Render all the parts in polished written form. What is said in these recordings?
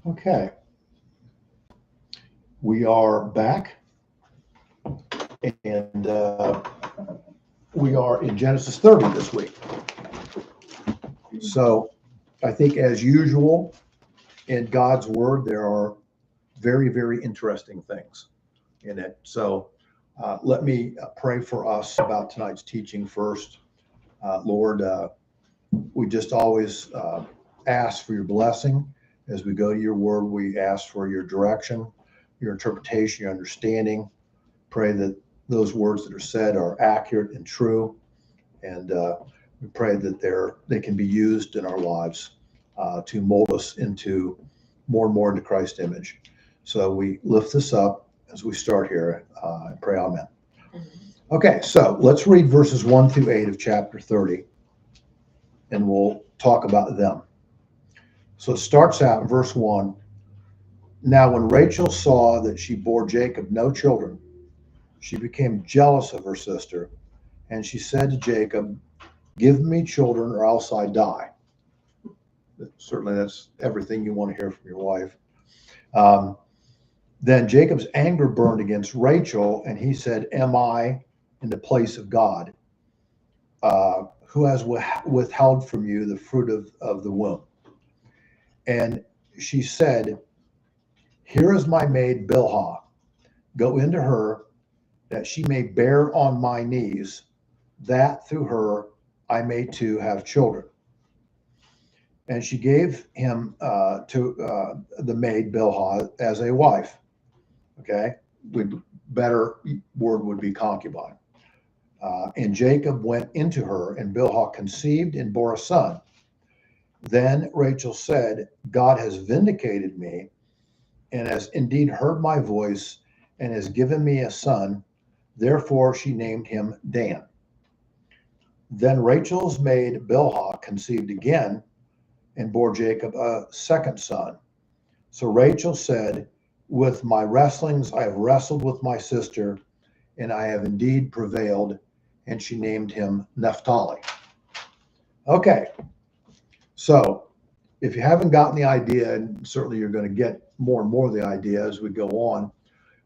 Okay, we are back, and we are in Genesis 30 this week. So I think, as usual, in God's Word, there are very, very interesting things in it. So let me pray for us about tonight's teaching first. Lord, we just always ask for your blessing as we go to your Word. We ask for your direction, your interpretation, your understanding. Pray that those words that are said are accurate and true, and we pray that they can be used in our lives to mold us into more and more into Christ's image. So we lift this up as we start here and pray amen. Okay, so let's read verses 1 through 8 of chapter 30, and we'll talk about them. So it starts out in verse 1. Now when Rachel saw that she bore Jacob no children, she became jealous of her sister, and she said to Jacob, "Give me children or else I die." Certainly that's everything you want to hear from your wife. Then Jacob's anger burned against Rachel, and he said, "Am I in the place of God, who has withheld from you the fruit of the womb?" And she said, "Here is my maid Bilhah. Go into her, that she may bear on my knees, that through her I may too have children." And she gave him to the maid Bilhah as a wife. Okay, better word would be concubine. And Jacob went into her, and Bilhah conceived and bore a son. Then Rachel said, "God has vindicated me, and has indeed heard my voice, and has given me a son." Therefore she named him Dan. Then Rachel's maid Bilhah conceived again, and bore Jacob a second son. So Rachel said, "With my wrestlings I have wrestled with my sister, and I have indeed prevailed." And she named him Naphtali. Okay, so if you haven't gotten the idea, and certainly you're going to get more and more of the idea as we go on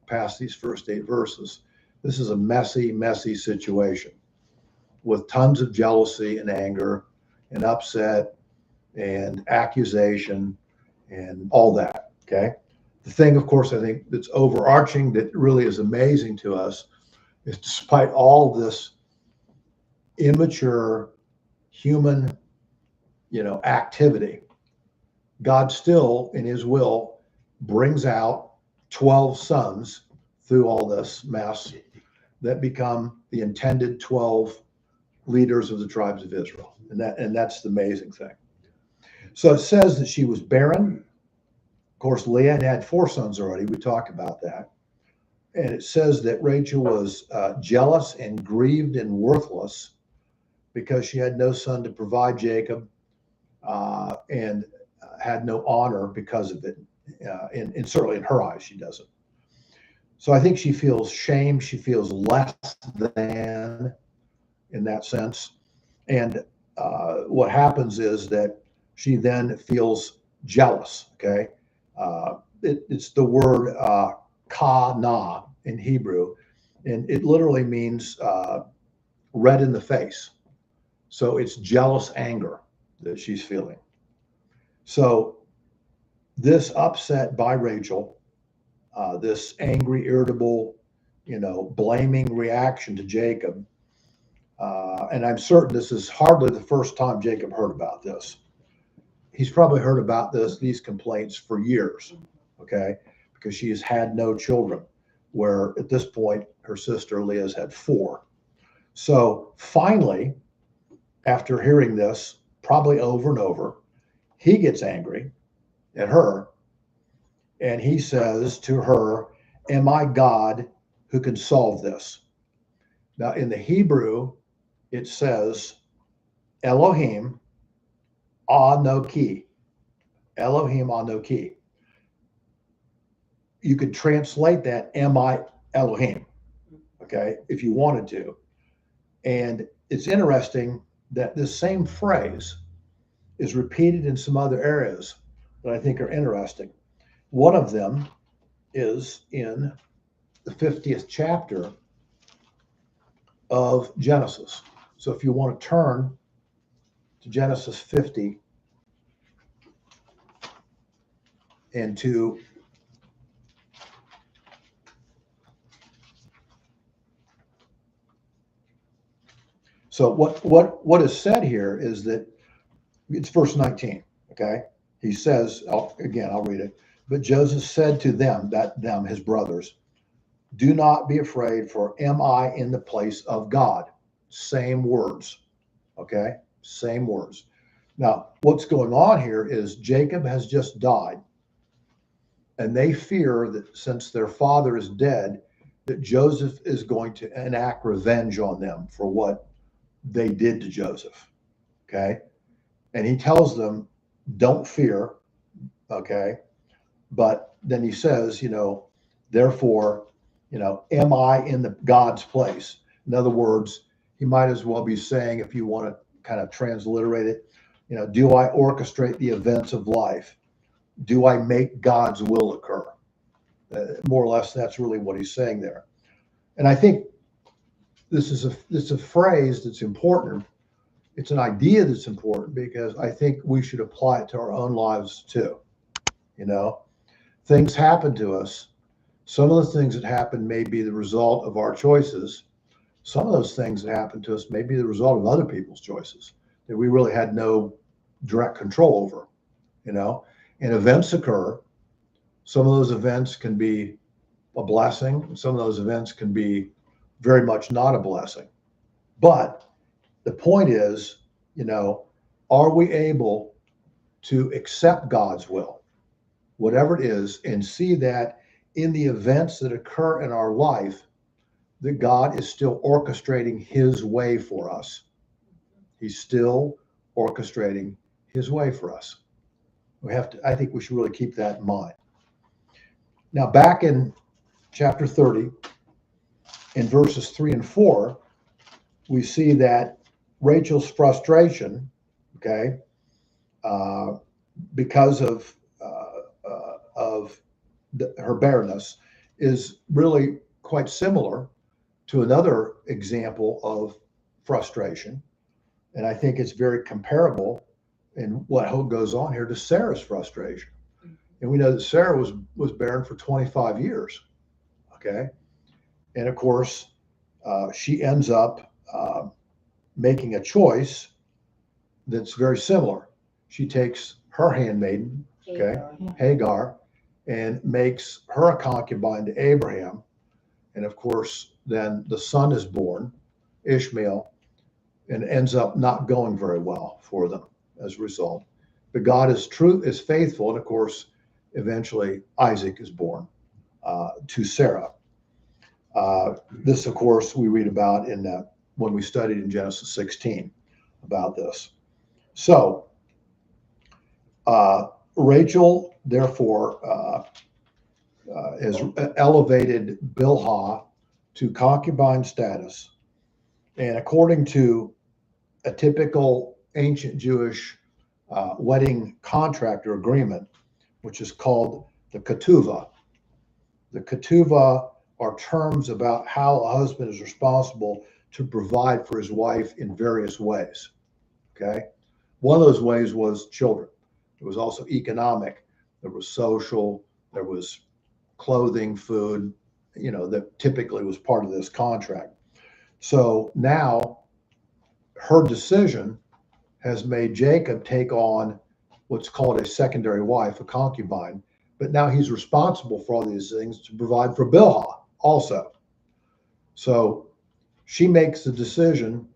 past these first 8 verses, this is a messy, messy situation with tons of jealousy and anger and upset and accusation and all that. Okay. The thing, of course, I think that's overarching that really is amazing to us is, despite all this immature human, activity, God still, in his will, brings out 12 sons through all this mess that become the intended 12 leaders of the tribes of Israel. And that's the amazing thing. So it says that she was barren. Of course, Leah had 4 sons already. We talked about that. And it says that Rachel was jealous and grieved and worthless because she had no son to provide Jacob, and had no honor because of it. And certainly in her eyes, she doesn't. So I think she feels shame. She feels less than in that sense. And what happens is that she then feels jealous. Okay. It's the word ka-na in Hebrew, and it literally means red in the face. So it's jealous anger that she's feeling. So this upset by Rachel, this angry, irritable, blaming reaction to Jacob, and I'm certain this is hardly the first time Jacob heard about this. He's probably heard about these complaints for years, okay, because she has had no children, where at this point her sister Leah's had 4. So finally, after hearing this probably over and over, he gets angry at her, and he says to her, "Am I God who can solve this?" Now in the Hebrew, it says Elohim Anoki. Elohim Anoki. You could translate that, "Am I Elohim?" Okay, if you wanted to. And it's interesting that this same phrase is repeated in some other areas that I think are interesting. One of them is in the 50th chapter of Genesis. So if you want to turn to Genesis 50 and to so what is said here is that it's verse 19. Okay, he says again, I'll read it. But Joseph said to them, his brothers, do not be afraid, for am I in the place of God? Same words. Okay, same words. Now, what's going on here is Jacob has just died, and they fear that since their father is dead, that Joseph is going to enact revenge on them for what they did to Joseph. Okay, and he tells them, don't fear. Okay, but then he says, therefore, am I in the God's place? In other words, he might as well be saying, if you want to kind of transliterate it, do I orchestrate the events of life? Do I make God's will occur? More or less, that's really what he's saying there. And I think this is a phrase that's important. It's an idea that's important because I think we should apply it to our own lives too. Things happen to us. Some of the things that happen may be the result of our choices. Some of those things that happen to us may be the result of other people's choices that we really had no direct control over, and events occur. Some of those events can be a blessing. Some of those events can be very much not a blessing. But the point is, are we able to accept God's will, whatever it is, and see that in the events that occur in our life, that God is still orchestrating his way for us. He's still orchestrating his way for us. I think we should really keep that in mind. Now, back in chapter 30, in verses 3 and 4, we see that Rachel's frustration, because of her barrenness, is really quite similar to another example of frustration. And I think it's very comparable in what goes on here to Sarah's frustration. And we know that Sarah was barren for 25 years. Okay. And of course, she ends up making a choice that's very similar. She takes her handmaiden, Hagar, and makes her a concubine to Abraham. And of course, then the son is born, Ishmael, and ends up not going very well for them as a result. But God is faithful, and of course, eventually Isaac is born to Sarah. This, of course, we read about when we studied in Genesis 16 about this. So Rachel, therefore, has elevated Bilhah to concubine status. And according to a typical ancient Jewish wedding contract or agreement, which is called the ketuvah. The ketuvah are terms about how a husband is responsible to provide for his wife in various ways. Okay. One of those ways was children. It was also economic. There was social. There was clothing, food, that typically was part of this contract. So now her decision has made Jacob take on what's called a secondary wife, a concubine, but now he's responsible for all these things to provide for Bilhah also. So she makes the decision,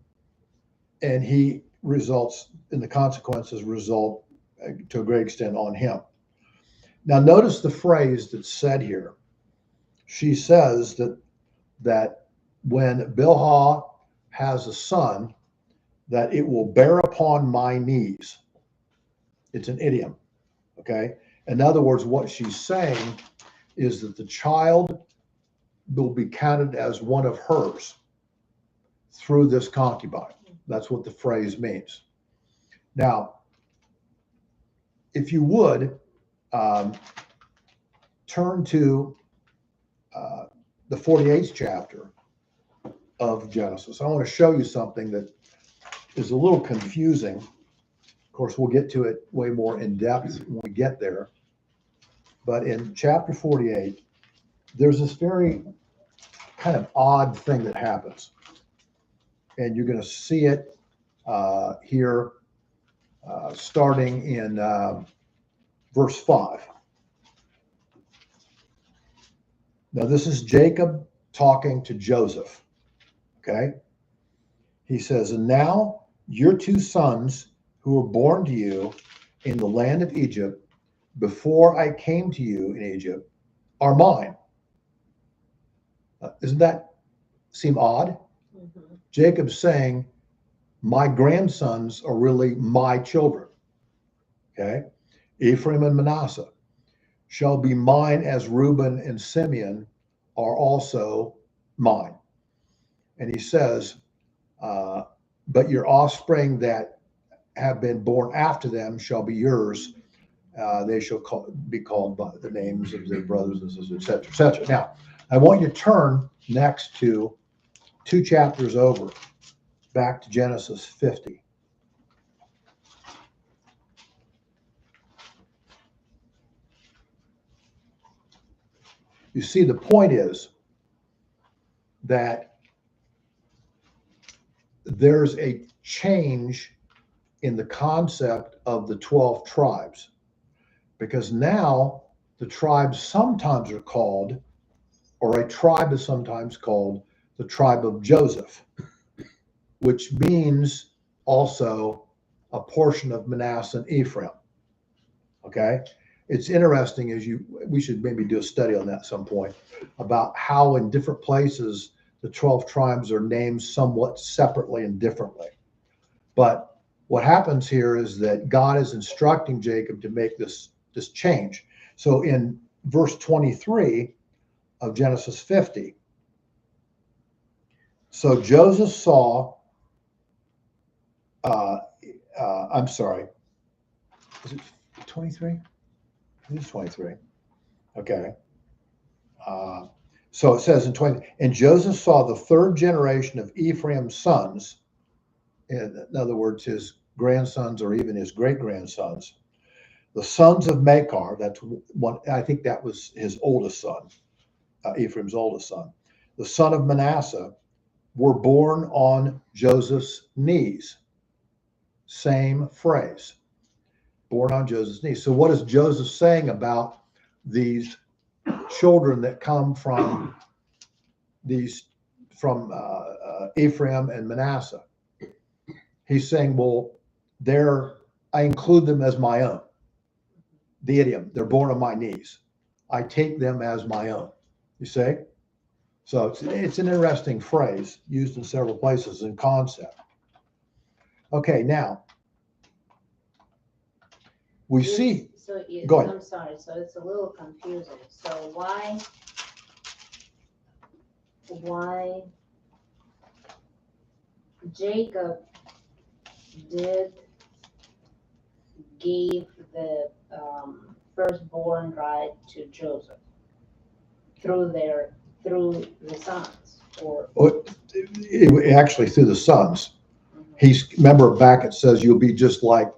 and the consequences result to a great extent on him. Now notice the phrase that's said here. She says that when Bilhah has a son, that it will bear upon my knees. It's an idiom. Okay. In other words, what she's saying is that the child will be counted as one of hers through this concubine. That's what the phrase means. Now, if you would, turn to the 48th chapter of Genesis. I want to show you something that is a little confusing. Of course, we'll get to it way more in depth when we get there. But in chapter 48, there's this very kind of odd thing that happens. And you're going to see it here starting in verse 5. Now, this is Jacob talking to Joseph. Okay? He says, and now your two sons who were born to you in the land of Egypt before I came to you in Egypt are mine. Doesn't that seem odd? Mm-hmm. Jacob's saying, my grandsons are really my children. Okay? Ephraim and Manasseh shall be mine as Reuben and Simeon are also mine. And he says, but your offspring that have been born after them shall be yours. They shall be called by the names of their brothers and sisters, etc., etc. Now, I want you to turn next to 2 chapters over, back to Genesis 50. You see, the point is that there's a change in the concept of the 12 tribes, because now the tribes sometimes are called, or a tribe is sometimes called the tribe of Joseph, which means also a portion of Manasseh and Ephraim. Okay? It's interesting, we should maybe do a study on that at some point, about how in different places the 12 tribes are named somewhat separately and differently. But what happens here is that God is instructing Jacob to make this change. So in verse 23 of Genesis 50, so Joseph saw, I'm sorry, is it 23? It is 23. Okay. So it says in 20, and Joseph saw the third generation of Ephraim's sons, in other words, his grandsons or even his great-grandsons, the sons of Machir, that's one, I think that was his oldest son, Ephraim's oldest son, the son of Manasseh, were born on Joseph's knees. Same phrase, born on Joseph's knees. So what is Joseph saying about these children that come from Ephraim and Manasseh? He's saying, well, I include them as my own. The idiom, they're born on my knees. I take them as my own. You see? So it's an interesting phrase used in several places in concept. Okay, now we see. So go ahead. I'm sorry. So it's a little confusing. So why Jacob did give the firstborn right to Joseph through the sons, or actually through the sons. Mm-hmm. Remember back it says you'll be just like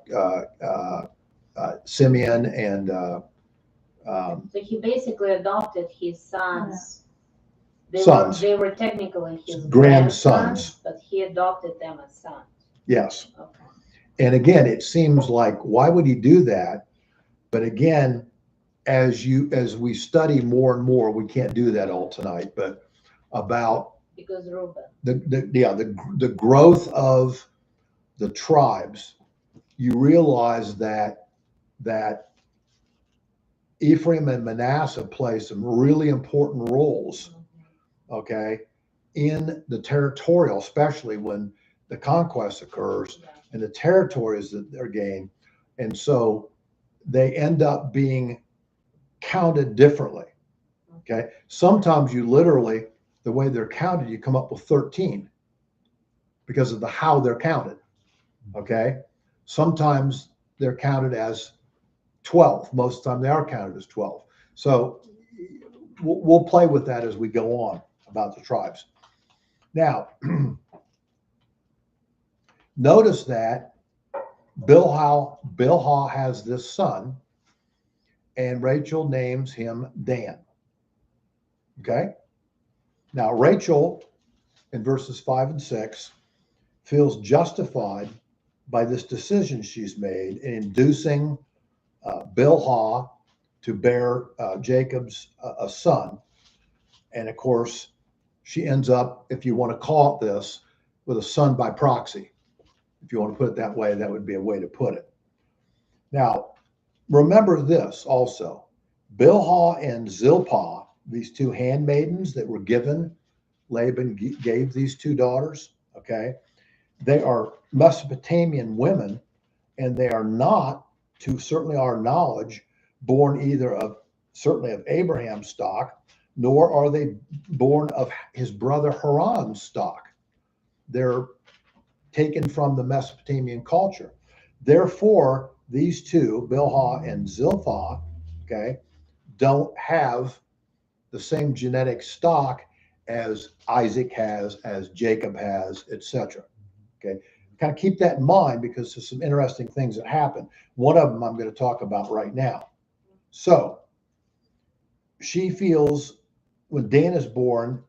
Simeon and so he basically adopted his sons. They were technically his grandsons, but he adopted them as sons. Yes. Okay. And again, it seems like, why would he do that? But again, as we study more and more, we can't do that all tonight, but because Reuben. The growth of the tribes, you realize that Ephraim and Manasseh play some really important roles, okay, in the territorial, especially when the conquest occurs and the territories that they're gained. And so they end up being counted differently, okay? Sometimes you literally, the way they're counted, you come up with 13 because of how they're counted, okay? Sometimes they're counted as 12. Most of the time they are counted as 12. So we'll play with that as we go on about the tribes. Now, notice that Bilhah has this son, and Rachel names him Dan. Okay? Now, Rachel, in verses 5 and 6, feels justified by this decision she's made in inducing Bilhah to bear Jacob's a son. And of course, she ends up, if you want to call it this, with a son by proxy. If you want to put it that way, that would be a way to put it. Now, remember this also. Bilhah and Zilpah, these two handmaidens that were given, Laban gave these two daughters, okay? They are Mesopotamian women, and they are not, to certainly our knowledge, born either of, certainly of Abraham's stock, nor are they born of his brother Haran's stock. They're taken from the Mesopotamian culture. Therefore, these two, Bilhah and Zilpah, okay, don't have the same genetic stock as Isaac has, as Jacob has, etc. Okay, kind of keep that in mind because there's some interesting things that happen. One of them I'm going to talk about right now. So she feels, when Dan is born,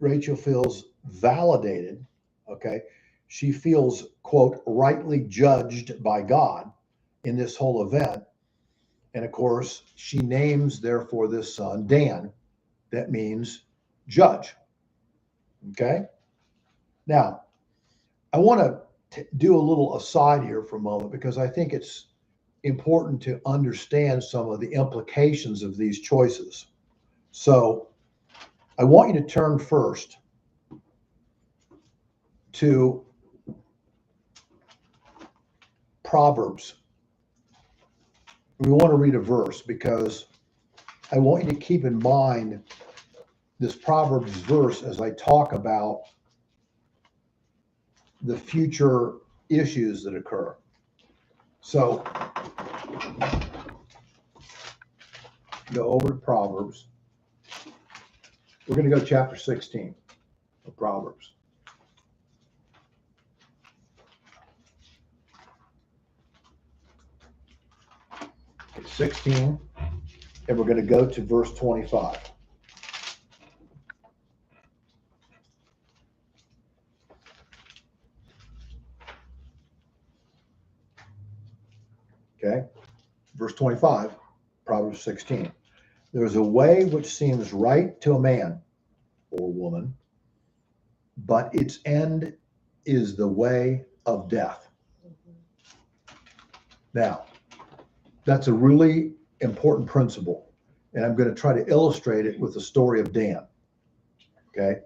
Rachel feels validated, okay? She feels, quote, rightly judged by God in this whole event. And of course, she names, therefore, this son Dan. That means judge, okay? Now, I want to do a little aside here for a moment because I think it's important to understand some of the implications of these choices. So I want you to turn first to Proverbs. We want to read a verse because I want you to keep in mind this Proverbs verse as I talk about the future issues that occur. So go over to Proverbs. We're going to go chapter 16 of Proverbs. 16, and we're going to go to verse 25. Okay, verse 25, Proverbs 16. There is a way which seems right to a man or woman, but its end is the way of death. Now, that's a really important principle, and I'm going to try to illustrate it with the story of Dan, okay,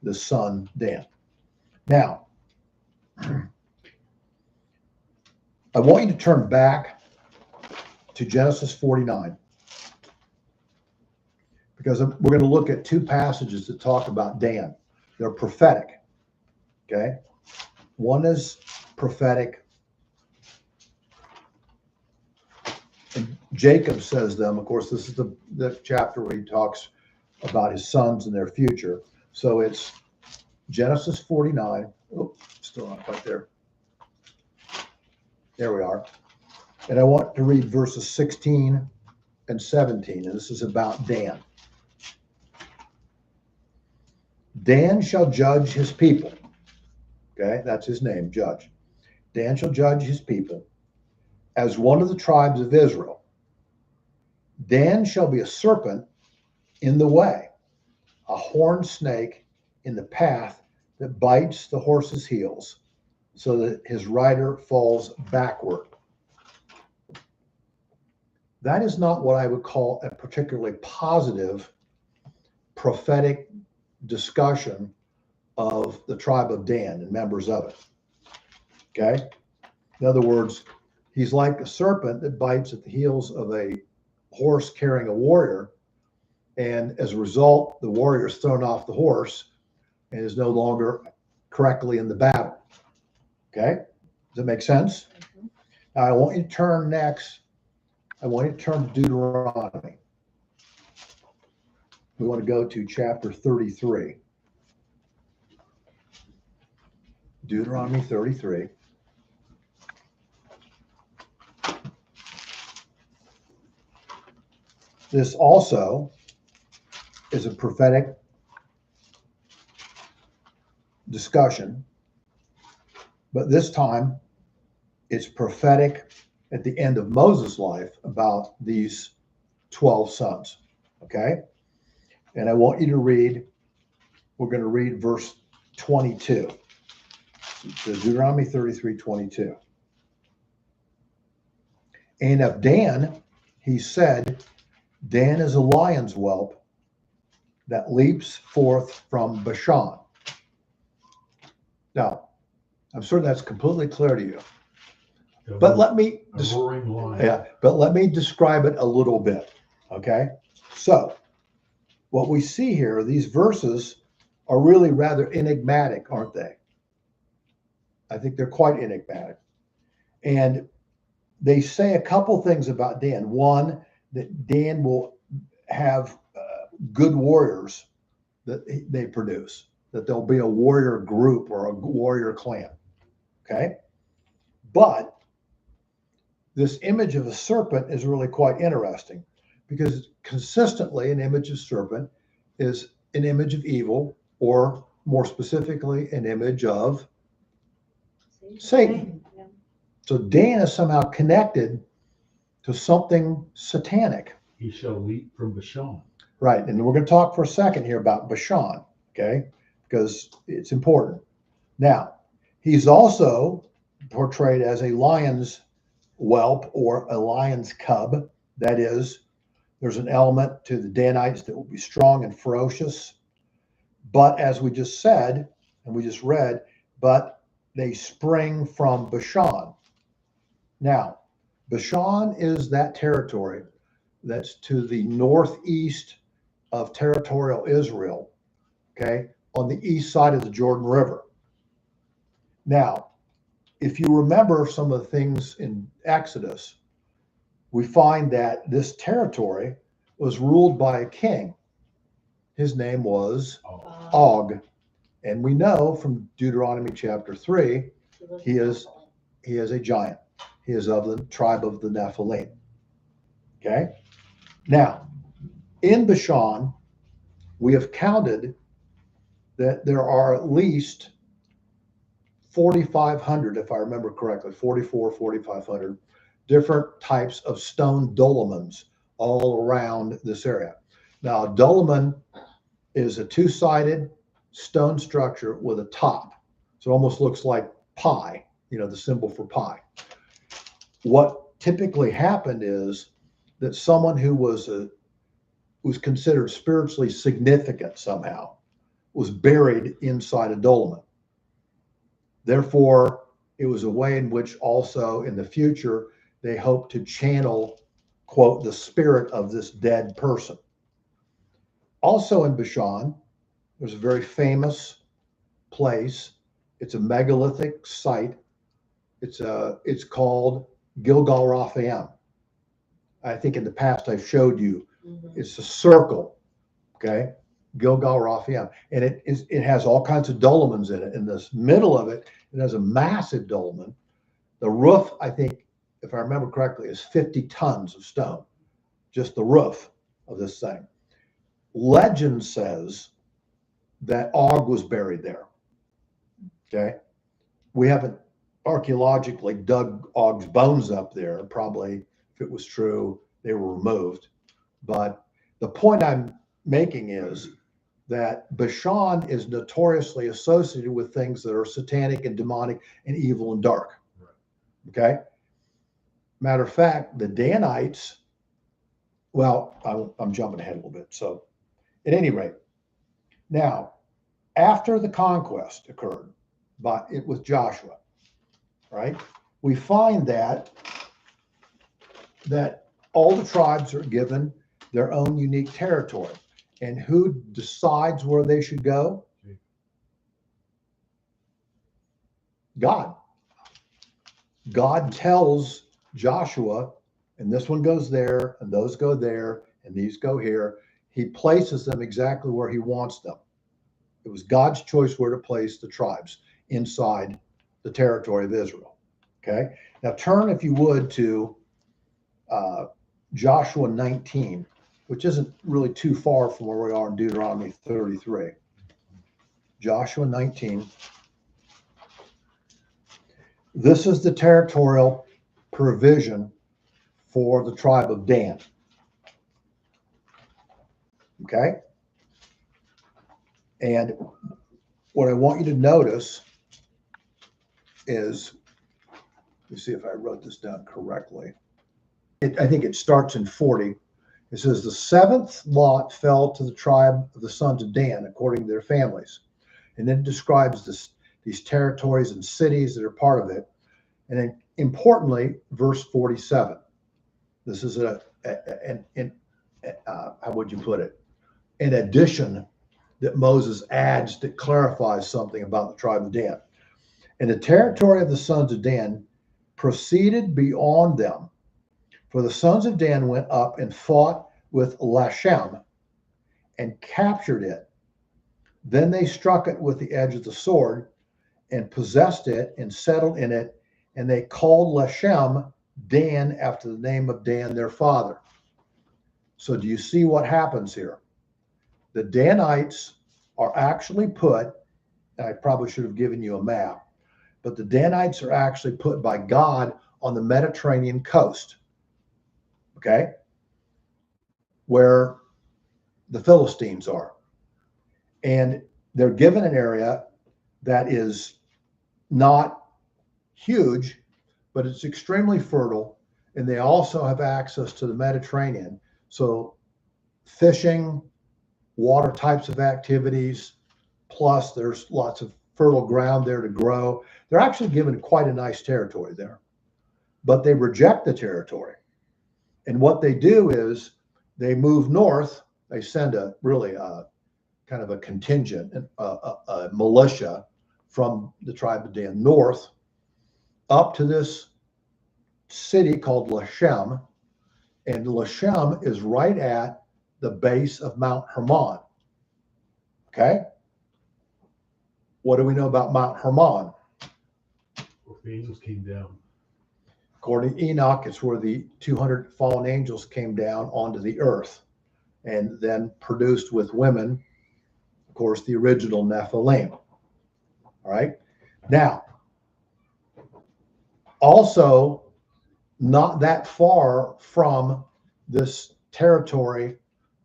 the son Dan. Now, I want you to turn back to Genesis 49, because we're going to look at two passages that talk about Dan. They're prophetic, okay? One is prophetic, and Jacob says them. Of course, this is the chapter where he talks about his sons and their future. So it's Genesis 49. Oh, still not quite there. There we are. And I want to read verses 16 and 17, and this is about Dan. Dan shall judge his people. Okay, that's his name, judge. Dan shall judge his people as one of the tribes of Israel. Dan shall be a serpent in the way, a horned snake in the path that bites the horse's heels, so that his rider falls backward. That is not what I would call a particularly positive prophetic discussion of the tribe of Dan and members of it. Okay? In other words, he's like a serpent that bites at the heels of a horse carrying a warrior, and as a result, the warrior is thrown off the horse and is no longer correctly in the battle. Okay? Does that make sense? Mm-hmm. Now, I want you to turn next. I want you to turn to Deuteronomy. we want to go to chapter 33. Deuteronomy 33. This also is a prophetic discussion, but this time it's prophetic at the end of Moses' life about these 12 sons. Okay? And I want you to read, we're going to read verse 22. So Deuteronomy 33:22. And of Dan, he said, Dan is a lion's whelp that leaps forth from Bashan. Now, I'm sure that's completely clear to you. But let me describe it a little bit. Okay? So, what we see here, these verses are really rather enigmatic, aren't they? I think they're quite enigmatic. And they say a couple things about Dan. One, that Dan will have good warriors that they produce, that there'll be a warrior group or a warrior clan. Okay? But this image of a serpent is really quite interesting, because consistently an image of serpent is an image of evil, or more specifically, an image of Satan. Yeah. So Dan is somehow connected to something satanic. He shall leap from Bashan. Right. And we're going to talk for a second here about Bashan, okay? Because it's important. Now, he's also portrayed as a lion's whelp or a lion's cub. That is, there's an element to the Danites that will be strong and ferocious. But as we just said, and we just read, but they spring from Bashan. Now, Bashan is that territory that's to the northeast of territorial Israel, okay, on the east side of the Jordan River. Now, if you remember some of the things in Exodus, we find that this territory was ruled by a king. His name was Og. And we know from Deuteronomy chapter 3, he is a giant. He is of the tribe of the Nephilim. Okay? Now, in Bashan, we have counted that there are at least 4,500, if I remember correctly, 4,500 different types of stone dolmens all around this area. Now, a dolmen is a two-sided stone structure with a top. So it almost looks like pi, the symbol for pi. What typically happened is that someone who was considered spiritually significant somehow was buried inside a dolmen. Therefore, it was a way in which also in the future they hoped to channel, quote, the spirit of this dead person. Also in Bashan, there's a very famous place. It's a megalithic site. It's called Gilgal Raphaim. I think in the past I've showed you. It's a circle, okay? Gilgal Raphaim, and it has all kinds of dolmens in it. In the middle of it, it has a massive dolmen. The roof, I think, if I remember correctly, is 50 tons of stone. Just the roof of this thing. Legend says that Og was buried there. Okay, we haven't archaeologically dug Og's bones up there. Probably, if it was true, they were removed. But the point I'm making is that Bashan is notoriously associated with things that are satanic and demonic and evil and dark. Okay. Matter of fact, the Danites, well, I'm jumping ahead a little bit. So at any rate, now, after the conquest occurred with Joshua, right, we find that all the tribes are given their own unique territory. And who decides where they should go? God. God tells Joshua, and this one goes there, and those go there, and these go here. he places them exactly where he wants them. It was God's choice where to place the tribes inside the territory of Israel. Okay. Now turn, if you would, to Joshua 19, which isn't really too far from where we are in Deuteronomy 33. Joshua 19. This is the territorial provision for the tribe of Dan. Okay? And what I want you to notice is, let me see if I wrote this down correctly. I think it starts in 40. It says, the seventh lot fell to the tribe of the sons of Dan, according to their families. And then it describes these territories and cities that are part of it. And then importantly, verse 47. This is how would you put it? An addition that Moses adds that clarifies something about the tribe of Dan. And the territory of the sons of Dan proceeded beyond them. For the sons of Dan went up and fought with Lashem and captured it. Then they struck it with the edge of the sword and possessed it and settled in it. And they called Lashem Dan after the name of Dan, their father. So do you see what happens here? The Danites are actually put, and I probably should have given you a map, but the Danites are actually put by God on the Mediterranean coast. Okay? Where the Philistines are. And they're given an area that is not huge, but it's extremely fertile. And they also have access to the Mediterranean. So fishing, water types of activities, plus there's lots of fertile ground there to grow. They're actually given quite a nice territory there. But they reject the territory. And what they do is they move north. They send a kind of a contingent, a militia from the tribe of Dan north up to this city called Lashem. And Lashem is right at the base of Mount Hermon. Okay? What do we know about Mount Hermon? Well, the angels came down. According to Enoch, it's where the 200 fallen angels came down onto the earth and then produced with women, of course, the original Nephilim. All right. Now, also not that far from this territory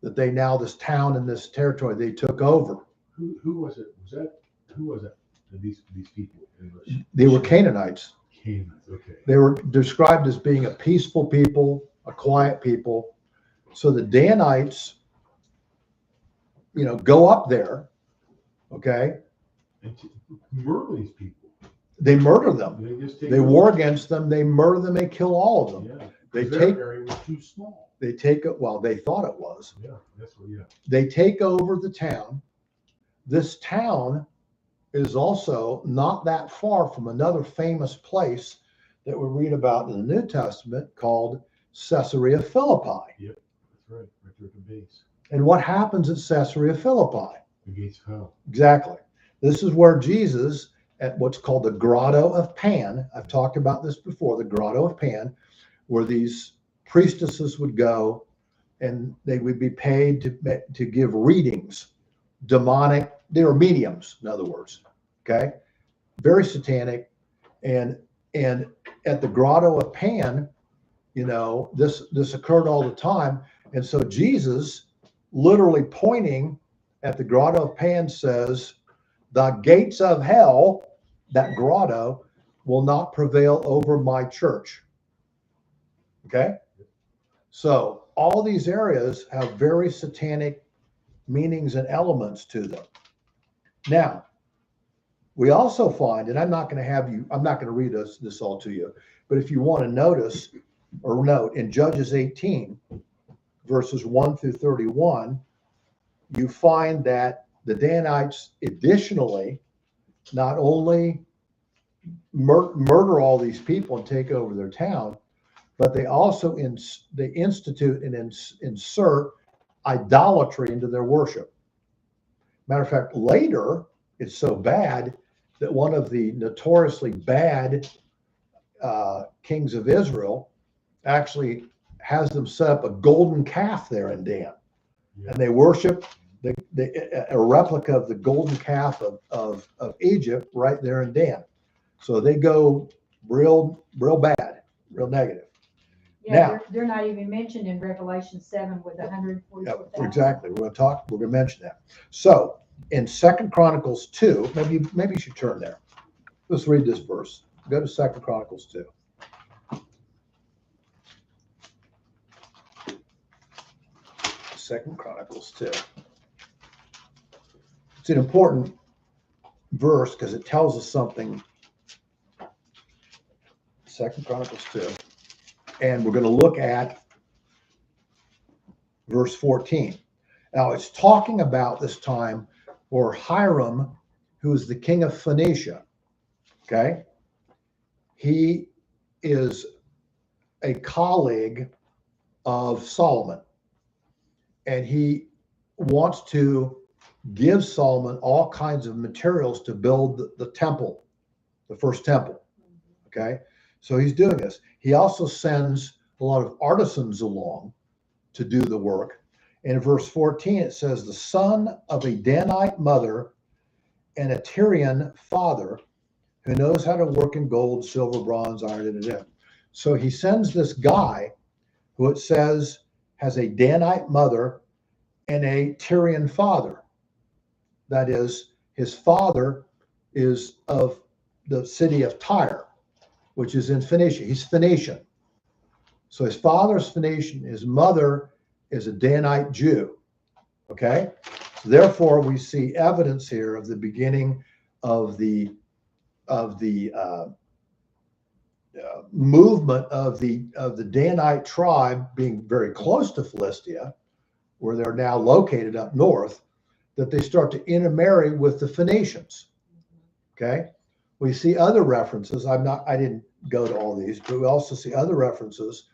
that they now, this town and this territory they took over. Who was it? Who was it? These people? They were Canaanites. Canaanites, okay. They were described as being a peaceful people, a quiet people. So the Danites, go up there, okay? And to murder these people. They murder them. They war against them. They murder them. They kill all of them. Yeah. Their area was too small. They take it. Well, they thought it was. Yeah, that's what. Yeah. They take over the town. This town is also not that far from another famous place that we read about in the New Testament called Caesarea Philippi. Yep, that's right. Right there at the base. And what happens at Caesarea Philippi? The gates of hell. Exactly. This is where Jesus, at what's called the Grotto of Pan, I've talked about this before, the Grotto of Pan, where these priestesses would go and they would be paid to give readings, demonic. They were mediums, in other words. Okay, very satanic, and at the Grotto of Pan, this occurred all the time, and so Jesus, literally pointing at the Grotto of Pan, says, "The gates of hell," that grotto, "will not prevail over my church." Okay, so all these areas have very satanic meanings and elements to them. Now, we also find, and I'm not going to read this all to you, but if you want to notice or note in Judges 18, verses 1 through 31, you find that the Danites additionally not only murder all these people and take over their town, but they also they institute and insert idolatry into their worship. Matter of fact, later, it's so bad that one of the notoriously bad kings of Israel actually has them set up a golden calf there in Dan. Yeah. And they worship a replica of the golden calf of Egypt right there in Dan. So they go real bad, real negative. Yeah, now, they're not even mentioned in Revelation 7 with 144,000. Yeah, exactly. We're going to mention that. So in 2 Chronicles 2, maybe you should turn there. Let's read this verse. Go to 2 Chronicles 2. Second Chronicles 2. It's an important verse because it tells us something. 2 Chronicles 2. And we're going to look at verse 14. Now, it's talking about this time for Hiram, who is the king of Phoenicia. Okay? He is a colleague of Solomon. And he wants to give Solomon all kinds of materials to build the temple, the first temple. Okay? So he's doing this. He also sends a lot of artisans along to do the work. In verse 14, it says, the son of a Danite mother and a Tyrian father who knows how to work in gold, silver, bronze, iron, So he sends this guy who it says has a Danite mother and a Tyrian father. That is, his father is of the city of Tyre, which is in Phoenicia. He's Phoenician. So his father's Phoenician, his mother is a Danite Jew. Okay? So therefore, we see evidence here of the beginning of the movement of the Danite tribe being very close to Philistia, where they're now located up north, that they start to intermarry with the Phoenicians. Okay? We see other references. I didn't go to all these, but we also see other references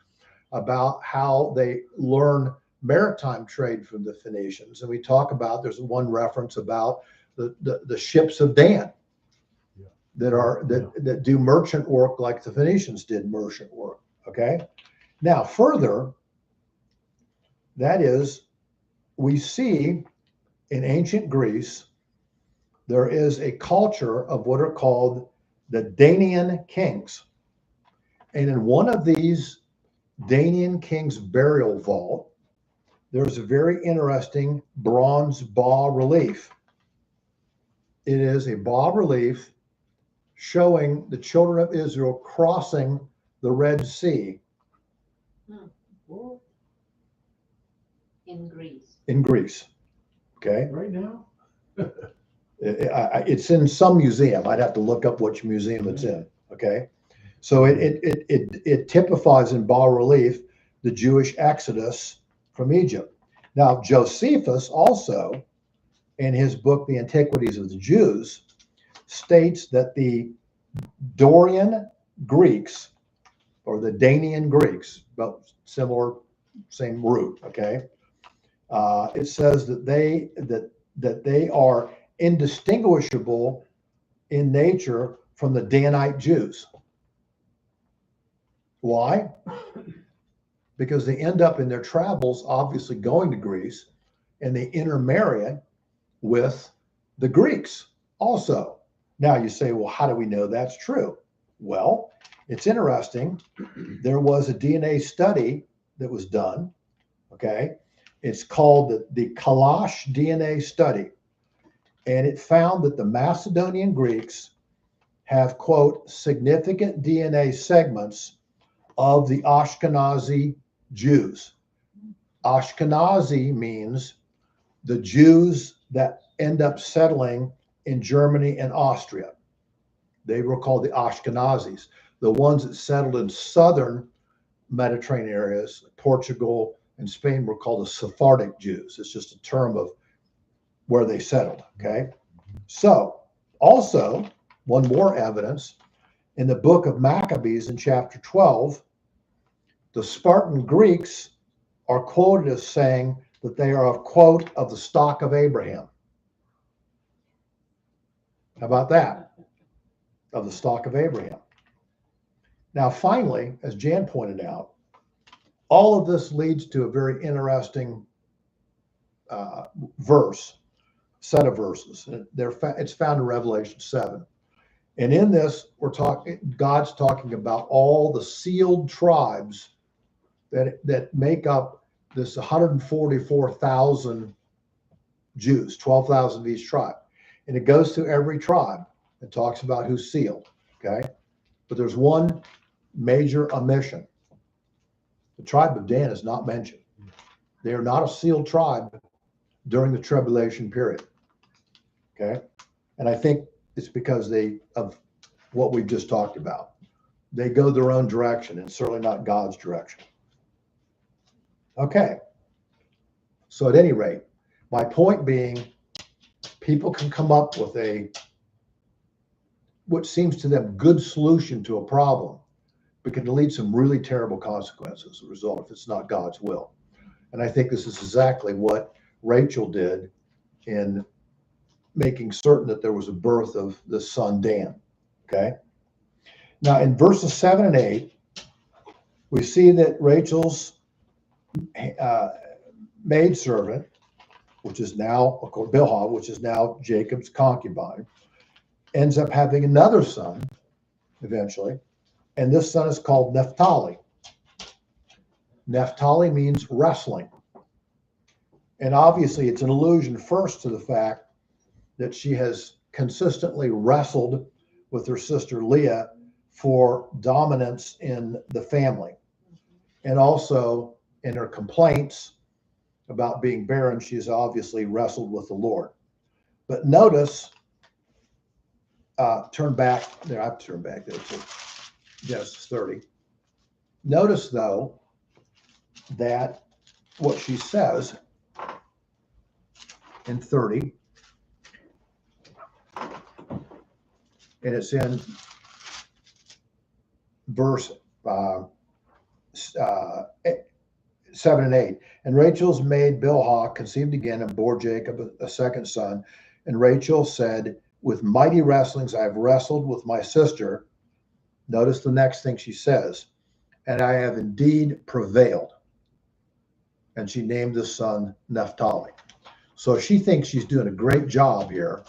about how they learn maritime trade from the Phoenicians. And we talk about, there's one reference about the ships of Dan that do merchant work like the Phoenicians did merchant work. Okay? Now, further, that is, we see in ancient Greece, there is a culture of what are called the Danaan kings. And in one of these Danaan kings' burial vault, there's a very interesting bronze bas relief. It is a bas relief showing the children of Israel crossing the Red Sea. In Greece. In Greece. Okay. Right now? It's in some museum. I'd have to look up which museum it's in. Okay. So it typifies in bas relief the Jewish exodus from Egypt. Now, Josephus also, in his book, The Antiquities of the Jews, states that the Dorian Greeks, or the Danaan Greeks, but similar, same root, okay? It says that they are indistinguishable in nature from the Danite Jews. Why? Because they end up in their travels, obviously going to Greece, and they intermarry with the Greeks also. Now you say, well, how do we know that's true? Well, it's interesting. There was a DNA study that was done, okay? It's called the Kalash DNA study. And it found that the Macedonian Greeks have, quote, significant DNA segments of the Ashkenazi Jews. Ashkenazi means the Jews that end up settling in Germany and Austria. They were called the Ashkenazis. The ones that settled in southern Mediterranean areas, Portugal and Spain, were called the Sephardic Jews. It's just a term of where they settled, okay? So, also, one more evidence, in the book of Maccabees in chapter 12, the Spartan Greeks are quoted as saying that they are, quote, of the stock of Abraham. How about that? Of the stock of Abraham. Now, finally, as Jan pointed out, all of this leads to a very interesting set of verses. It's found in Revelation 7. And in this, God's talking about all the sealed tribes that make up this 144,000 Jews, 12,000 of each tribe. And it goes through every tribe and talks about who's sealed, okay? But there's one major omission. The tribe of Dan is not mentioned. They are not a sealed tribe during the tribulation period, okay? And I think it's because of what we've just talked about. They go their own direction and certainly not God's direction. Okay. So at any rate, my point being, people can come up with what seems to them good solution to a problem, but can lead some really terrible consequences as a result if it's not God's will. And I think this is exactly what Rachel did in making certain that there was a birth of the son Dan. Okay. Now in verses 7 and 8, we see that Rachel's maidservant, which is now, of course, Bilhah, which is now Jacob's concubine, ends up having another son eventually. And this son is called Naphtali. Naphtali means wrestling. And obviously it's an allusion first to the fact that she has consistently wrestled with her sister Leah for dominance in the family. And also in her complaints about being barren, she's obviously wrestled with the Lord. But notice, turn back there, I've turned back there to Genesis 30. Notice though that what she says in 30, and it's in verse 7 and 8. And Rachel's maid Bilhah conceived again and bore Jacob a second son. And Rachel said, with mighty wrestlings I have wrestled with my sister. Notice the next thing she says, and I have indeed prevailed. And she named this son Naphtali. So she thinks she's doing a great job here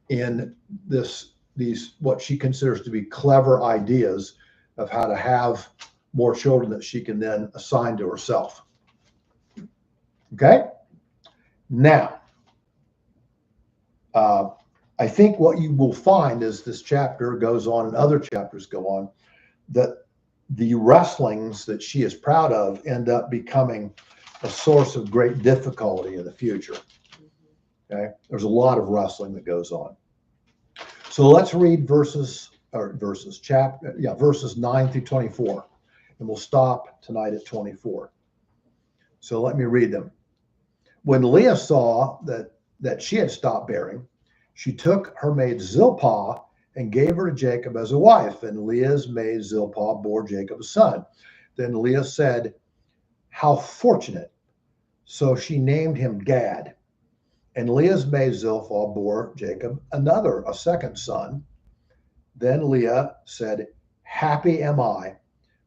in these what she considers to be clever ideas of how to have more children that she can then assign to herself. Okay? Now, I think what you will find as this chapter goes on and other chapters go on, that the wrestlings that she is proud of end up becoming a source of great difficulty in the future. Okay? There's a lot of wrestling that goes on. So let's read verses 9 through 24. And we'll stop tonight at 24. So let me read them. When Leah saw that she had stopped bearing, she took her maid Zilpah and gave her to Jacob as a wife. And Leah's maid Zilpah bore Jacob a son. Then Leah said, how fortunate. So she named him Gad. And Leah's maid Zilpah bore Jacob a second son. Then Leah said, happy am I,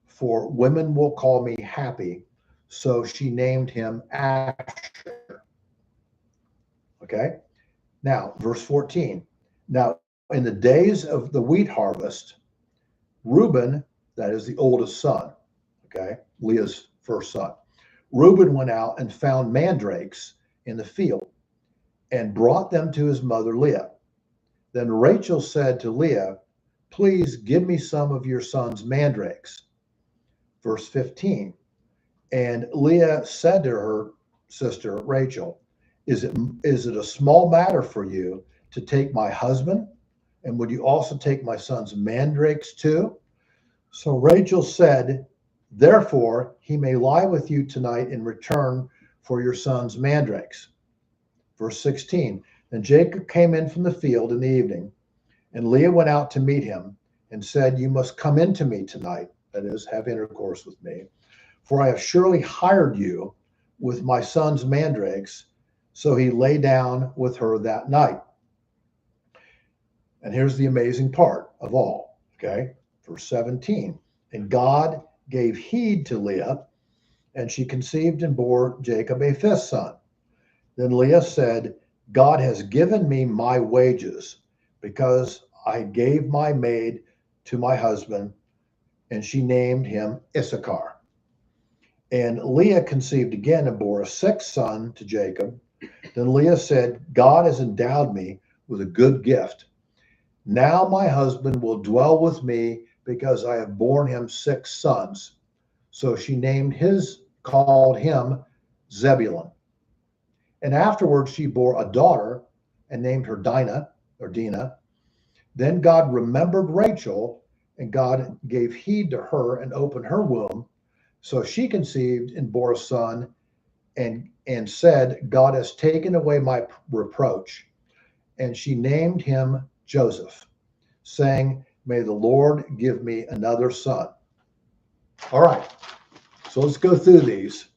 for women will call me happy. So she named him Asher. Okay. Now, verse 14. Now, in the days of the wheat harvest, Reuben, that is the oldest son, okay, Leah's first son, Reuben went out and found mandrakes in the field and brought them to his mother Leah. Then Rachel said to Leah, please give me some of your son's mandrakes. Verse 15. And Leah said to her sister Rachel, is it a small matter for you to take my husband? And would you also take my son's mandrakes too? So Rachel said, therefore he may lie with you tonight in return for your son's mandrakes. Verse 16. And Jacob came in from the field in the evening, and Leah went out to meet him and said, you must come in to me tonight, that is, have intercourse with me, for I have surely hired you with my son's mandrakes. So he lay down with her that night. And here's the amazing part of all, okay? Verse 17. And God gave heed to Leah, and she conceived and bore Jacob a fifth son. Then Leah said, God has given me my wages, because I gave my maid to my husband, and she named him Issachar. And Leah conceived again and bore a sixth son to Jacob. Then Leah said, God has endowed me with a good gift. Now my husband will dwell with me, because I have borne him six sons. So she called him Zebulun. And afterwards she bore a daughter and named her Dinah, or Dinah. Then God remembered Rachel, and God gave heed to her and opened her womb. So she conceived and bore a son, and said, God has taken away my reproach. And she named him Joseph, saying, may the Lord give me another son. All right, so let's go through these.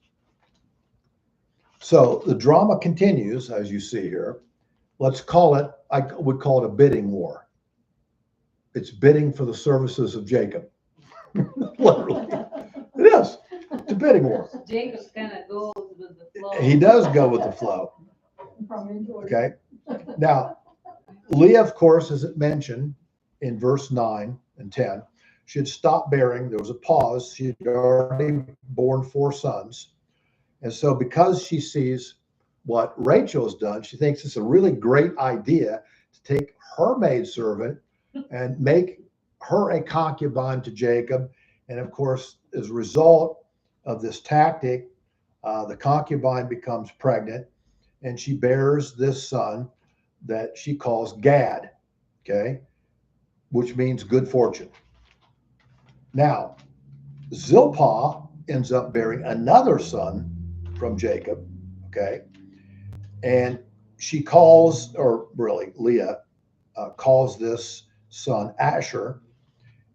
So the drama continues, as you see here. Let's call it, I would call it a bidding war. It's bidding for the services of Jacob. Literally. It is. It's a bidding war. Jacob kind of goes with the flow. He does go with the flow. Okay. Now, Leah, of course, as it mentioned in verse 9 and 10, she had stopped bearing. There was a pause. She had already borne 4 sons. And so because she sees what Rachel has done, she thinks it's a really great idea to take her maidservant and make her a concubine to Jacob. And of course, as a result of this tactic, the concubine becomes pregnant, and she bears this son that she calls Gad, okay, which means good fortune. Now, Zilpah ends up bearing another son from Jacob, okay, and she calls, or really Leah calls this son Asher.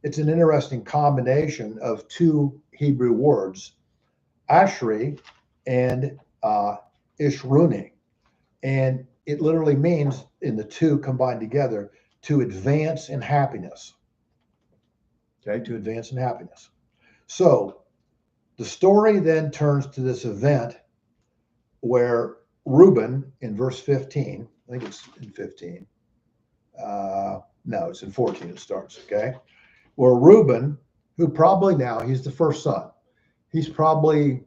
It's an interesting combination of 2 Hebrew words, Ashri and Ishruni, and it literally means, in the 2 combined together, to advance in happiness. Okay, to advance in happiness. So the story then turns to this event where Reuben, in verse 15, I think it's in 15. No, it's in 14 it starts, okay? Where Reuben, who probably now, he's the first son. He's probably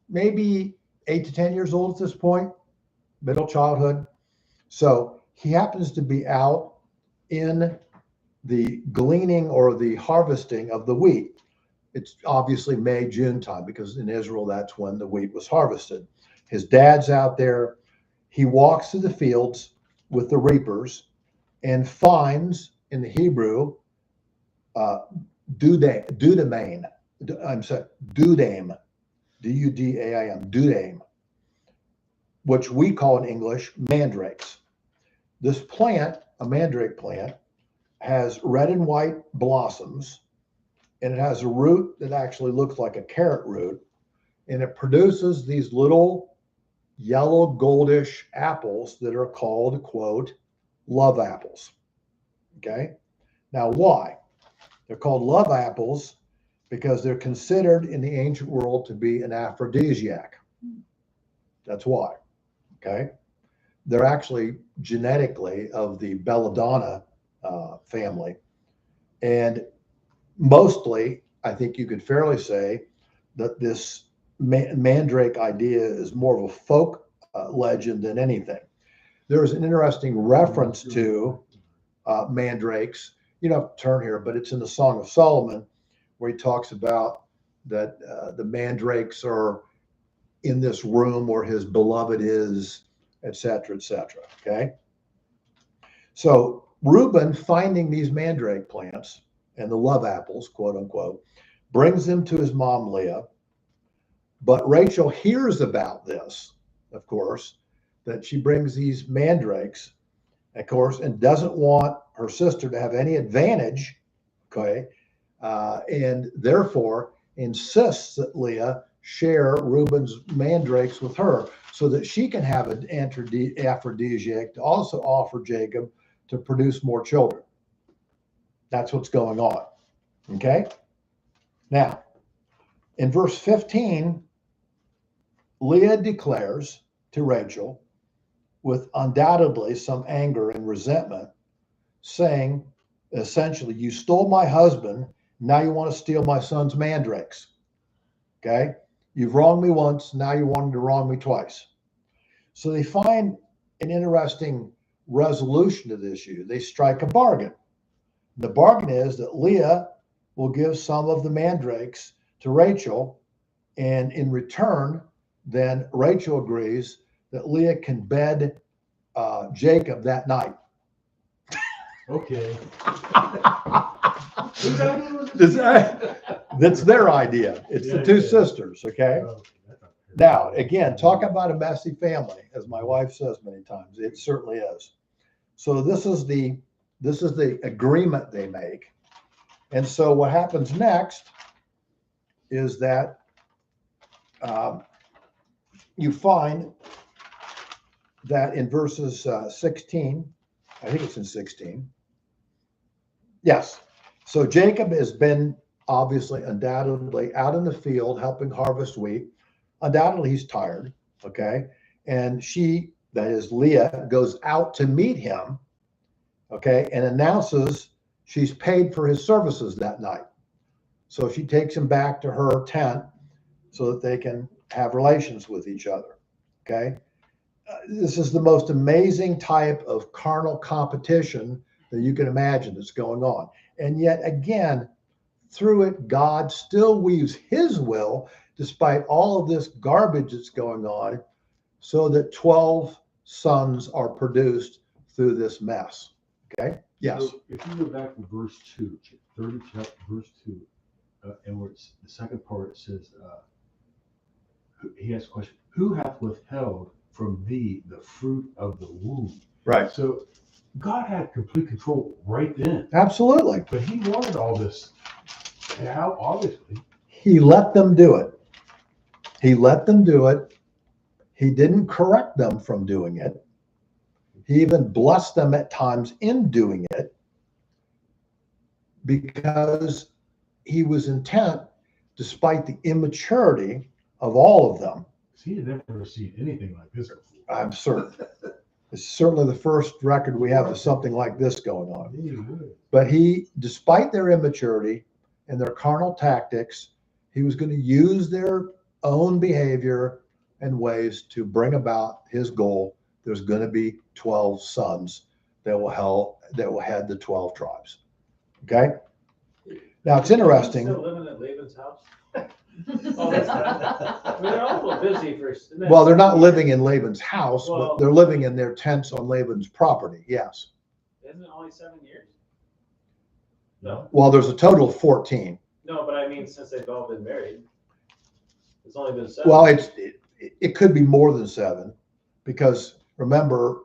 maybe 8 to 10 years old at this point, middle childhood. So he happens to be out in the gleaning or the harvesting of the wheat. It's obviously May, June time, because in Israel, that's when the wheat was harvested. His dad's out there. He walks through the fields with the reapers and finds, in the Hebrew, Dudam, D-U-D-A-I-M, Dudam, which we call in English mandrakes. This plant, a mandrake plant, has red and white blossoms, and it has a root that actually looks like a carrot root, and it produces these little yellow goldish apples that are called, quote, love apples. Okay, now why? They're called love apples because they're considered in the ancient world to be an aphrodisiac. That's why. Okay, they're actually genetically of the belladonna family, and mostly, I think you could fairly say that this mandrake idea is more of a folk legend than anything. There is an interesting reference to mandrakes. You don't have to turn here, but it's in the Song of Solomon, where he talks about that the mandrakes are in this room where his beloved is, et cetera, okay? So Reuben, finding these mandrake plants and the love apples, quote unquote, brings them to his mom, Leah. But Rachel hears about this, of course, that she brings these mandrakes, of course, and doesn't want her sister to have any advantage, okay? And therefore insists that Leah share Reuben's mandrakes with her so that she can have an aphrodisiac to also offer Jacob to produce more children. That's what's going on. Okay? Now, in verse 15, Leah declares to Rachel, with undoubtedly some anger and resentment, saying, essentially, you stole my husband, now you want to steal my son's mandrakes. Okay? You've wronged me once, now you're wanting to wrong me twice. So they find an interesting resolution to this issue. They strike a bargain. The bargain is that Leah will give some of the mandrakes to Rachel, and in return, then Rachel agrees that Leah can bed Jacob that night. Okay. That's their idea. It's the two sisters, okay? Oh, Now, again, talk about a messy family, as my wife says many times. It certainly is. So this is the agreement they make. And so what happens next is that you find that in verses 16, I think it's in 16. Yes. So Jacob has been obviously, undoubtedly out in the field helping harvest wheat. Undoubtedly, he's tired. Okay. And she, that is Leah, goes out to meet him. Okay. And announces she's paid for his services that night. So she takes him back to her tent so that they can have relations with each other. Okay. This is the most amazing type of carnal competition that you can imagine that's going on. And yet again, through it, God still weaves his will, despite all of this garbage that's going on, so that 12 sons are produced through this mess. Okay? Yes. So if you go back to verse 2, 30 chapter, verse 2, and where it's the second part, it says, he asks a question, who hath withheld from thee the fruit of the womb? Right. So God had complete control right then. Absolutely. But he wanted all this. Now, obviously. He let them do it. He let them do it. He didn't correct them from doing it. He even blessed them at times in doing it because he was intent, despite the immaturity of all of them. He had never seen anything like this before. I'm certain. It's certainly the first record we have of something like this going on. But he, despite their immaturity and their carnal tactics, he was going to use their own behavior and ways to bring about his goal. There's going to be 12 sons that will head the 12 tribes. Okay. Now it's interesting. Still living at Laban's house? Oh, that's not, I mean, they're also busy for. Well, they're not living in Laban's house, Well, but they're living in their tents on Laban's property. Yes. Isn't it only 7 years? No. Well, there's a total of 14. No, but I mean, since they've all been married, it's only been 7. Well, it could be more than 7, because remember,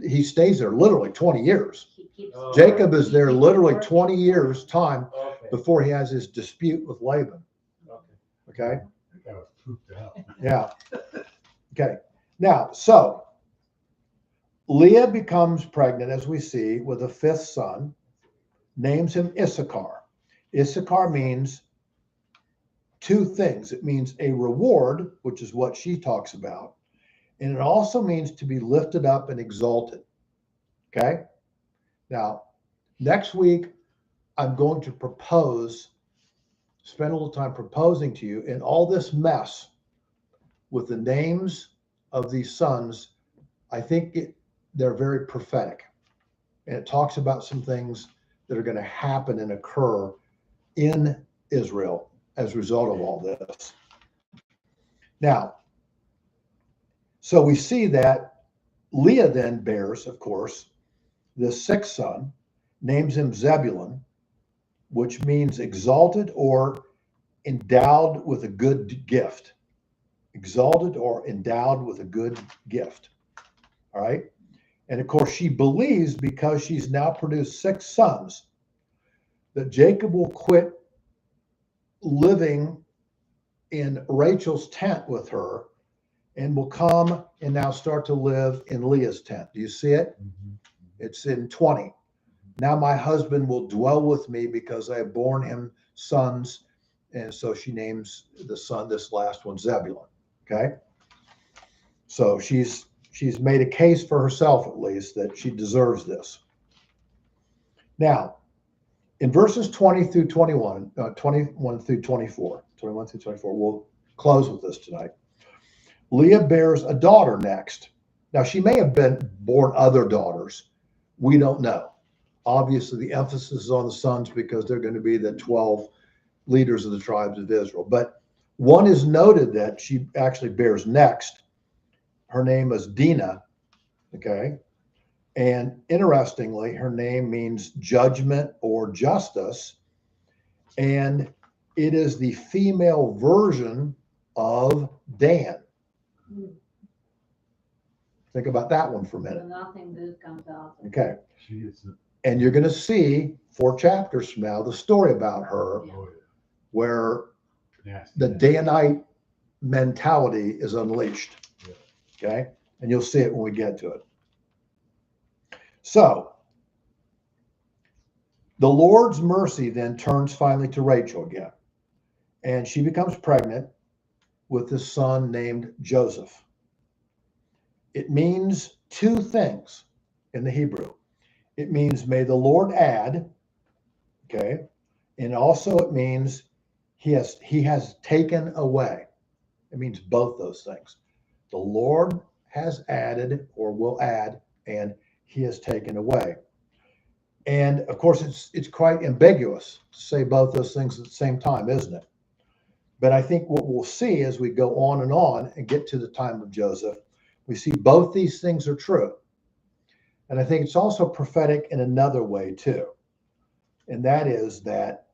he stays there literally 20 years. Oh, Jacob is there literally 20 years time Okay. before he has his dispute with Laban. Okay. That guy was pooped out. Yeah. Okay. Now, so Leah becomes pregnant, as we see, with a 5th son, names him Issachar. Issachar means 2 things. It means a reward, which is what she talks about, and it also means to be lifted up and exalted. Okay. Now, next week, I'm going to spend a little time proposing to you in all this mess with the names of these sons. I think they're very prophetic, and it talks about some things that are going to happen and occur in Israel as a result of all this. Now, so we see that Leah then bears, of course, the 6th son, names him Zebulun, which means exalted or endowed with a good gift. Exalted or endowed with a good gift. All right. And of course, she believes, because she's now produced 6 sons, that Jacob will quit living in Rachel's tent with her and will come and now start to live in Leah's tent. Do you see it? Mhm. It's in 20. Now my husband will dwell with me because I have borne him sons. And so she names the son, this last one, Zebulun. Okay. So she's made a case for herself, at least, that she deserves this. Now, in verses 20 through 21, 21 through 24, we'll close with this tonight. Leah bears a daughter next. Now, she may have been born other daughters. We don't know. Obviously, the emphasis is on the sons because they're going to be the 12 leaders of the tribes of Israel. But one is noted that she actually bears next. Her name is Dinah, okay? And interestingly, her name means judgment or justice. And it is the female version of Dan. Think about that one for a minute. So nothing good comes out. Okay. She is the, And you're going to see 4 chapters from now the story about her, Yeah. oh, where yeah. Nasty. the Danite mentality is unleashed. Yeah. Okay. And you'll see it when we get to it. So the Lord's mercy then turns finally to Rachel again. And she becomes pregnant with this son named Joseph. It means 2 things in the Hebrew. It means, may the Lord add, okay? And also it means he has taken away. It means both those things. The Lord has added or will add, and he has taken away. And of course, it's quite ambiguous to say both those things at the same time, isn't it? But I think what we'll see as we go on and get to the time of Joseph, we see both these things are true. And I think it's also prophetic in another way too. And that is that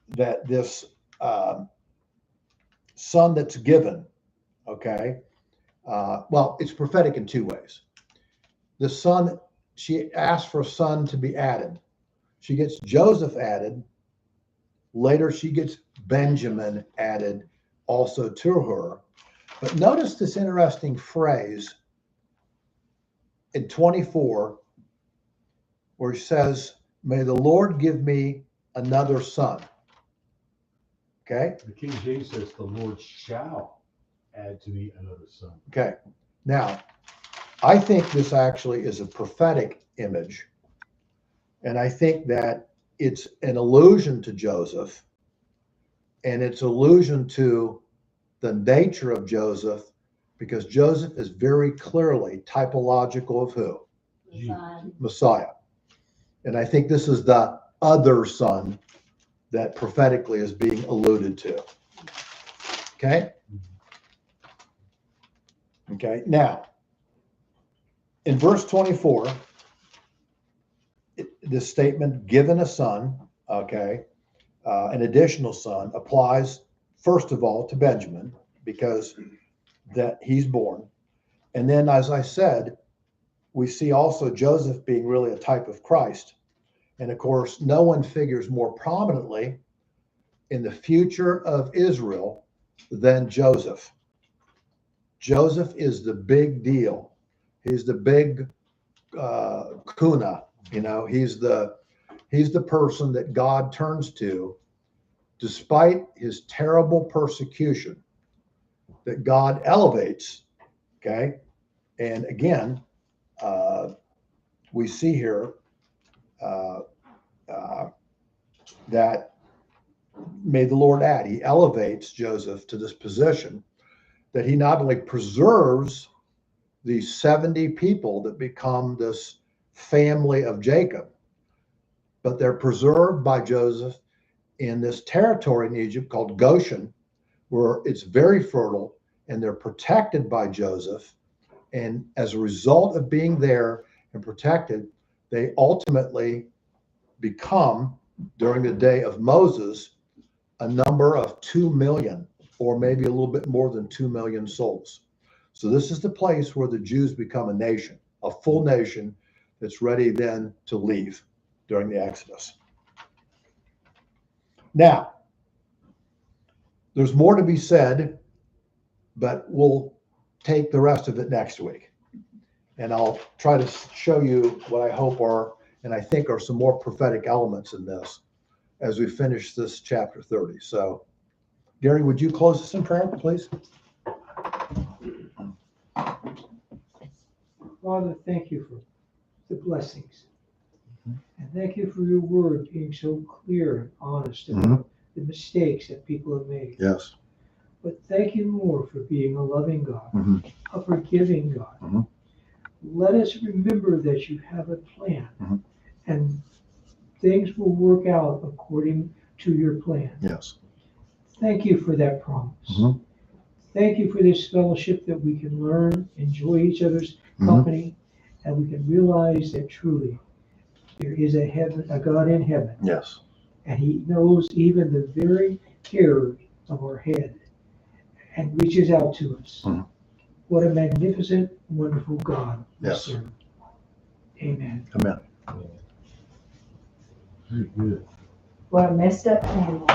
this son that's given, okay, well, it's prophetic in 2 ways. The son, she asked for a son to be added. She gets Joseph added. Later, she gets Benjamin added also to her. But notice this interesting phrase in 24, where he says, may the Lord give me another son. Okay. The King James says the Lord shall add to me another son. Okay. Now, I think this actually is a prophetic image. And I think that it's an allusion to Joseph, and it's allusion to the nature of Joseph, because Joseph is very clearly typological of who? Messiah. And I think this is the other son that prophetically is being alluded to. Okay? Okay, now, in verse 24, this statement, given a son, okay, an additional son, applies first of all to Benjamin, because that he's born. And then, as I said, we see also Joseph being really a type of Christ. And of course, no one figures more prominently in the future of Israel than Joseph. Joseph is the big deal. He's the big kuna, you know, he's the person that God turns to despite his terrible persecution, that God elevates. Okay. And again, we see here that may the Lord add, he elevates Joseph to this position that he not only preserves these 70 people that become this family of Jacob, but they're preserved by Joseph in this territory in Egypt called Goshen, where it's very fertile, and they're protected by Joseph. And as a result of being there and protected, they ultimately become, during the day of Moses, a number of 2 million, or maybe a little bit more than 2 million souls. So this is the place where the Jews become a nation, a full nation that's ready then to leave during the Exodus. Now, there's more to be said, but we'll take the rest of it next week. And I'll try to show you what I hope are, and I think are some more prophetic elements in this as we finish this chapter 30. So, Gary, would you close us in prayer, please? Father, thank you for the blessings. And thank you for your word being so clear and honest about the mistakes that people have made. Yes. But thank you more for being a loving God, Mhm. a forgiving God. Mhm. Let us remember that you have a plan, and things will work out according to your plan. Yes. Thank you for that promise. Thank you for this fellowship that we can learn, enjoy each other's company, and we can realize that truly there is a God in heaven, Yes. and he knows even the very hairs of our head and reaches out to us. What a magnificent, wonderful God we Yes. serve. Amen. Amen. Very good. What a messed up family.